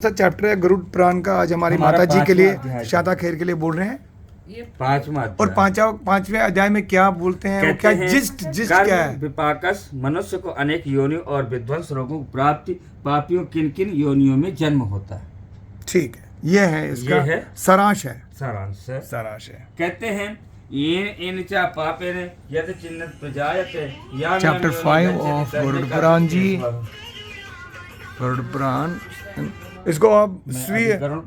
सा चैप्टर है गरुड़ पुराण का। आज हमारी माता जी के लिए शादा खैर के लिए बोल रहे हैं। ये पांचवा और पांचवें अध्याय में क्या बोलते हैं, वो क्या जिस्ट क्या है? विपाकस मनुष्य को अनेक योनियों और विध्वंस रोगों की प्राप्ति पापियों किन किन योनियों में जन्म होता है। ठीक है, ये है इसका सारांश है। सारांश है। कहते हैं इन चा पापे ने यद चिन्ह प्रजायते या चैप्टर 5 ऑफ गरुड़ पुराण जी। गरुड़ पुराण इसको आप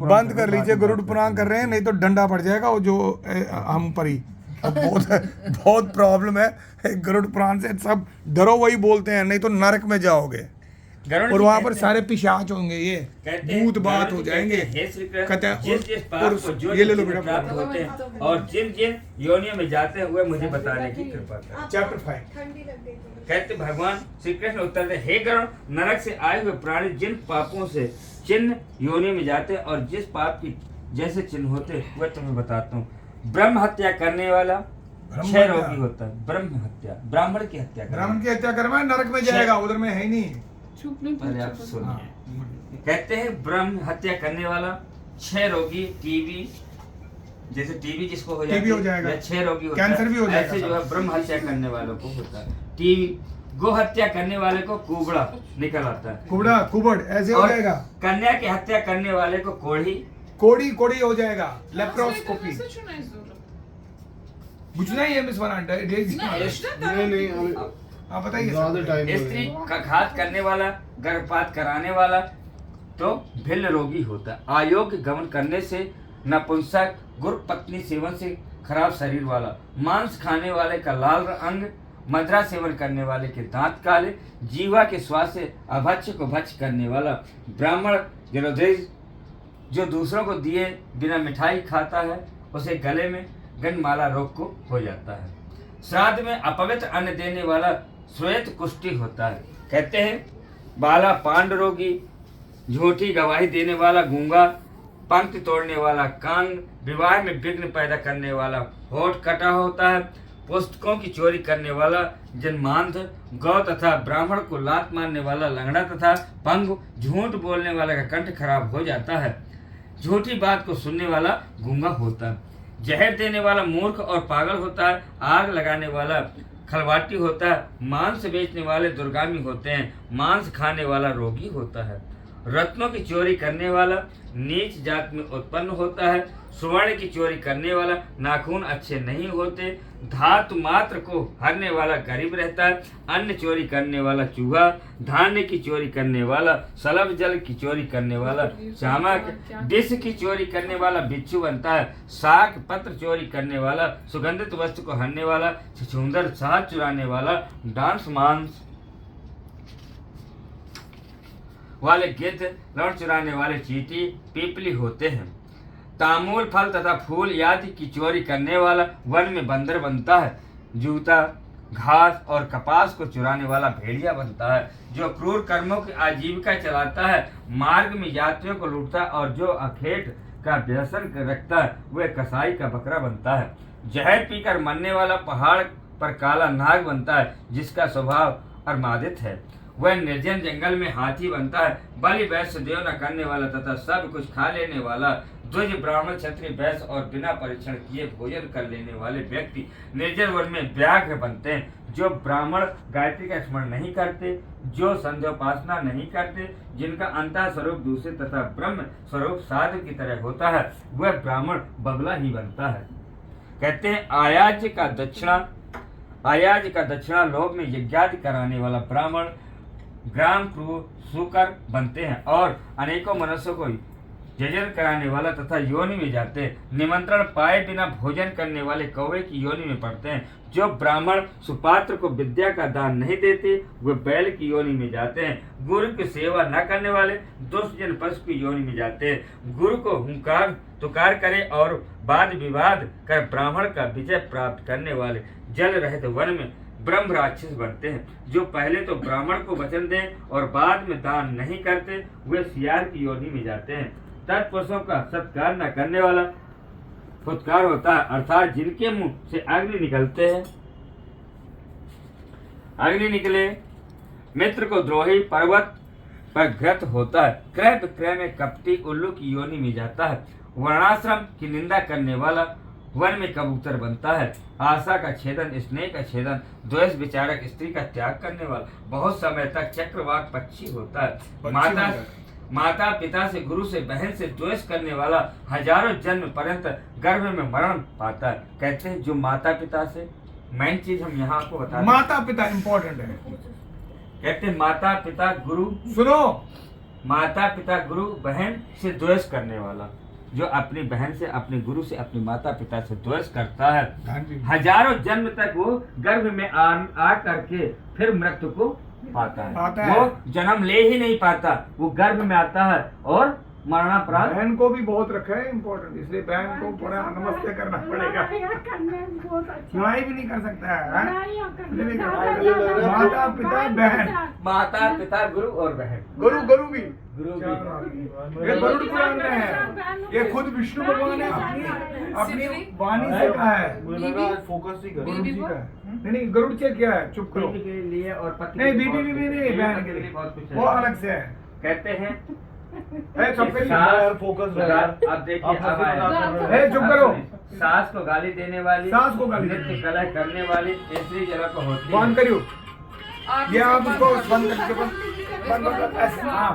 बंद कर लीजिए। गरुड़ पुराण कर रहे हैं, नहीं तो डंडा पड़ जाएगा वो जो हम पर ही। अब बहुत प्रॉब्लम है गरुड़ पुराण से। सब डरो वही बोलते हैं, नहीं तो नरक में जाओगे और वहाँ पर सारे पिशाच होंगे, ये भूत बात हो जाएंगे। कहते हैं ये ले लो बेटा होते हैं और जिन जिन योनियों में जाते हुए मुझे बताने की कृपा करें। चैप्टर 5 कहते भगवान श्री कृष्ण उत्तर दे, हे गरुड़, नरक से आए हुए प्राणी जिन पापों से चिन्ह योनि में जाते और जिस पाप की जैसे चिन्ह होते वह तुम्हें बताता हूँ। ब्रह्म हत्या करने वाला 6 रोगी होता है। ब्रह्म हत्या, ब्राह्मण की हत्या करना नरक में जाएगा, उधर में है ही नहीं। पहले आप सुनिए। कहते हैं ब्रह्म हत्या करने वाला 6 रोगी, टीबी जैसे टीबी जिसको हो जाएगा या 6 रोगी होता कैंसर भी हो जाएगा। ऐसे जो है ब्रह्म हत्या करने वालों को होता है टीबी। गो हत्या करने वाले को कुबड़ा निकल आता है, कुबड़ ऐसे हो जाएगा। कन्या की हत्या करने वाले को कोड़ी हो जाएगा, लेप्रोस्कोपी। बुझना ही है मिस वन नहीं आप बताइए। स्त्री का घात करने वाला, गर्भपात कराने वाला तो भिन्न रोगी होता है। अयोग्य गमन करने से, नपुंसक, गुरु पत्नी सेवन से खराब शरीर वाला, मांस खाने वाले का लाल अंग, मदिरा सेवन करने वाले के दांत काले, जीवा के श्वास से अभक्ष्य को भक्ष्य करने वाला, ब्राह्मण जलोदेश जो दूसरों को दिए बिना मिठाई खाता है उसे गले में गंधमाला रोग को हो जाता है। श्राद्ध में अपवित्र अन्न देने वाला श्वेत कुष्ठी होता है। कहते हैं बाला पांड रोगी, झूठी गवाही देने वाला गूंगा, पंक्ति तोड़ने वाला कांग, विवाह में विघ्न पैदा करने वाला होठ कटा होता है, पुस्तकों की चोरी करने वाला जन्मांध, गौ तथा ब्राह्मण को लात मारने वाला लंगड़ा तथा पंगु, झूठ बोलने वाला का कंठ खराब हो जाता है, झूठी बात को सुनने वाला गूंगा होता है, जहर देने वाला मूर्ख और पागल होता है, आग लगाने वाला खलवाटी होता है, मांस बेचने वाले दुर्गामी होते हैं, मांस खाने वाला रोगी होता है, रत्नों की चोरी करने वाला नीच जात में उत्पन्न होता है, स्वर्ण की चोरी करने वाला नाखून अच्छे नहीं होते, धातु मात्र को हरने वाला गरीब रहता है, अन्न चोरी करने वाला चूहा, धान्य की चोरी करने वाला, सलभ जल की चोरी करने वाला चामक, डिश की चोरी करने वाला बिच्छू बनता है, शाक पत्र चोरी करने वाला, सुगंधित वस्तु को हरने वाला छछूंदर, शहद चुराने वाला, डांस मांस वाले गिद्ध, लौट चुराने वाले चींटी, पीपली होते हैं। तामूल फल तथा फूल आदि की चोरी करने वाला वन में बंदर बनता है, जूता घास और कपास को चुराने वाला भेड़िया बनता है, जो क्रूर कर्मों की आजीविका चलाता है, मार्ग में यात्रियों को लूटता है और जो अखेट का व्यसन रखता है वह कसाई का बकरा बनता है, जहर पीकर मरने वाला पहाड़ पर काला नाग बनता है, जिसका स्वभाव अर्मादित है, वह निर्जन जंगल में हाथी बनता है, बलि वैश्य देव न करने वाला तथा सब कुछ खा लेने वाला, द्विज ब्राह्मण क्षत्रिय वैश्य और बिना परीक्षण किए भोजन कर लेने वाले व्यक्ति निर्जन वन में व्याघ्र बनते हैं, जो ब्राह्मण गायत्री का स्मरण नहीं करते, जो संध्योपासना नहीं करते, जिनका अंतः स्वरूप दूसरे तथा ब्रह्म स्वरूप साधु की तरह होता है, वह ब्राह्मण बगला ही बनता है। कहते हैं आयाज का दक्षिणा लोभ में यज्ञादि कराने वाला ब्राह्मण ग्राम क्रूर सुकर बनते हैं और अनेकों मनुष्यों को जजन कराने वाला तथा योनि में जाते हैं, निमंत्रण पाए बिना भोजन करने वाले कौवे की योनि में पड़ते हैं, जो ब्राह्मण सुपात्र को विद्या का दान नहीं देते वे बैल की योनि में जाते हैं, गुरु की सेवा न करने वाले दुष्टजन पशु की योनि में जाते हैं, गुरु को हुंकार तुकार करे और वाद विवाद कर ब्राह्मण का विजय प्राप्त करने वाले जल रहित वन में ब्रह्म राक्षस बनते हैं, जो पहले तो ब्राह्मण को वचन दें और बाद में दान नहीं करते वे सियार की योनि में जाते हैं, तत्पुरुषों का सत्कार न करने वाला फुत्कार होता है, अर्थात जिनके मुंह से अग्नि निकलते हैं, अग्नि निकले, मित्र को द्रोही, पर्वत पर घृत होता है। क्रय विक्रय में कपटी उल्लू की योनि में जाता है। वर्णाश्रम की निंदा करने वाला वन में कबूतर बनता है। आशा का छेदन, स्नेह का छेदन, द्वेष विचारक स्त्री का त्याग करने वाला बहुत समय तक चक्रवाक पक्षी होता है। माता पिता से, गुरु से, बहन से द्वेष करने वाला हजारों जन्म पर्यंत गर्भ में मरण पाता है। कहते हैं जो माता पिता से, मेन चीज हम यहाँ आपको बता, माता पिता इम्पोर्टेंट है। कहते हैं माता पिता गुरु, सुनो, माता पिता गुरु बहन से द्वेष करने वाला, जो अपनी बहन से, अपने गुरु से, अपने माता पिता से द्वेष करता है, हजारों जन्म तक वो गर्भ में आ करके फिर मृत्यु को पाता है। वो जन्म ले ही नहीं पाता, वो गर्भ में आता है और मरणाप्रांत। बहन को भी बहुत रखा है इम्पोर्टेंट, इसलिए बहन को पूरा नमस्ते करना पड़ेगा। लड़ाई भी नहीं कर सकता है। माता पिता बहन, माता पिता गुरु और बहन, गुरु भी गुरु भी। ये गरुड़ पुराण में है, ये खुद विष्णु भगवान ने अपनी वाणी से कहा है। फोकस ही गुरु जी का नहीं, गरुड़ से क्या है, चुप करो। बीवी के लिए और पत्नी नहीं, बीवी भी नहीं, बहन के लिए बहुत कुछ वो अलग से है। कहते हैं फोकस अब देखिए, अब आया। चुप करो। सास को गाली देने वाली, सास को गाली नृत्य कला करने वाली स्त्री जगह को होती बंद है। करियो, ये आप उसको बंद करके बंद ऐसे, हाँ,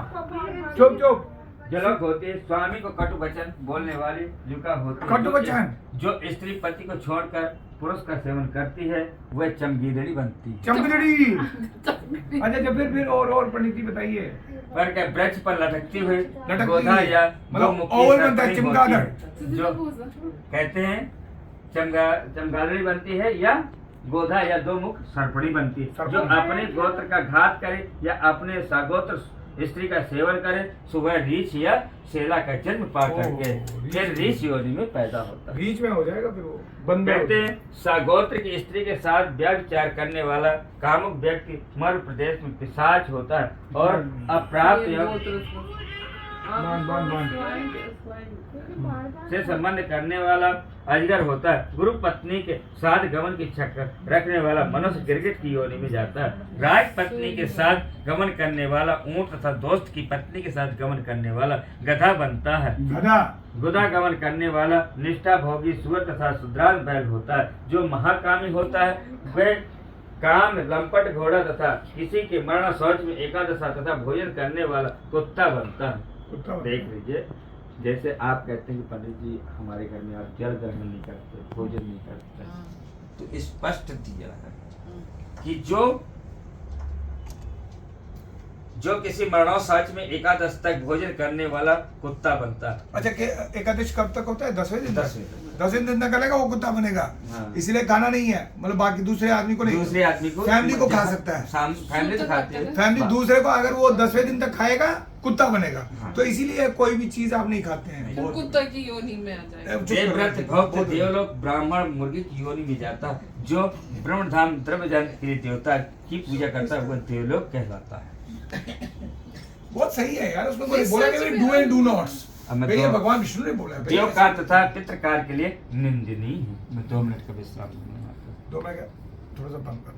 चुप। जलक होती है। स्वामी को कटु वचन बोलने वाली जुका होती है। कटु वचन, जो स्त्री पति को छोड़कर पुरुष का सेवन करती है वह चमगीदड़ी बनती है। चमगीदड़ी। अच्छा, फिर और पंडित जी बताइए। पर क्या वृक्ष पर लटकती हुई लटकती गोधा या मतलब गोमुखी और बनता है, सर्पणी चमगादड़। होती है। जो कहते हैं चमगादड़ी बनती है या गोधा या दो मुख सर्पणी बनती है। जो अपने गोत्र का घात करे या अपने सगोत्र स्त्री का सेवन करे सुबह रीछ या शेला का जन्म पा करके फिर रीछ योनि में पैदा होता है। बीच में हो जाएगा फिर वो बंदर। कहते हैं सगोत्र की स्त्री के साथ व्यभिचार करने वाला कामुक व्यक्ति मध्य प्रदेश में पिशाच होता है और अप्राप्त से संबंध करने वाला अजगर होता है। गुरु पत्नी के साथ गमन की चक्कर रखने वाला मनुष्य गिरगिट की योनि में जाता है। राज पत्नी के साथ गमन करने वाला ऊंट तथा दोस्त की पत्नी के साथ गमन करने वाला गधा बनता है। गुदा गमन करने वाला निष्ठा भोगी सुअर तथा शुद्रांग बैल होता है। जो महाकामी होता है वह काम लंपट घोड़ा तथा किसी के मरण शौच में एकादशा तथा भोजन करने वाला कुत्ता बनता है। देख लीजिए, जैसे आप कहते हैं कि पंडित जी हमारे घर में आप जल ग्रहण नहीं करते, भोजन नहीं करते, तो स्पष्ट दिया है कि जो किसी मरणोशौच में एकादश तक भोजन करने वाला कुत्ता बनता है। अच्छा, एकादश कब तक होता है? 10वें दिन। 10वें दिन तक करेगा वो कुत्ता बनेगा। हाँ। इसलिए खाना नहीं है, मतलब बाकी दूसरे आदमी को नहीं, दूसरे आदमी को, फैमिली को खा सकता है। फैमिली तो खाती है, फैमिली दूसरे को अगर वो 10वें दिन तक खाएगा कुत्ता बनेगा। हाँ। तो इसीलिए कोई भी चीज आप नहीं खाते हैं, कुत्ता की योनि में आ जाएगा। देवव्रत भक्त देवलोक ब्राह्मण मुर्गी की योनि में जाता है। जो ब्रह्मधाम द्रव्यदान के लिए देवता की पूजा करता है वह देवलोक कहलाता है। बहुत सही है यार, उसमें कोई बोला कि डू एंड डू नॉट्स, भैया भगवान विष्णु ने बोला है। देवकार तथा पितृकार के लिए निंदनीय है। मैं 2 मिनट का विश्राम लूंगा। 2 मिनट थोड़ा सा बंद कर।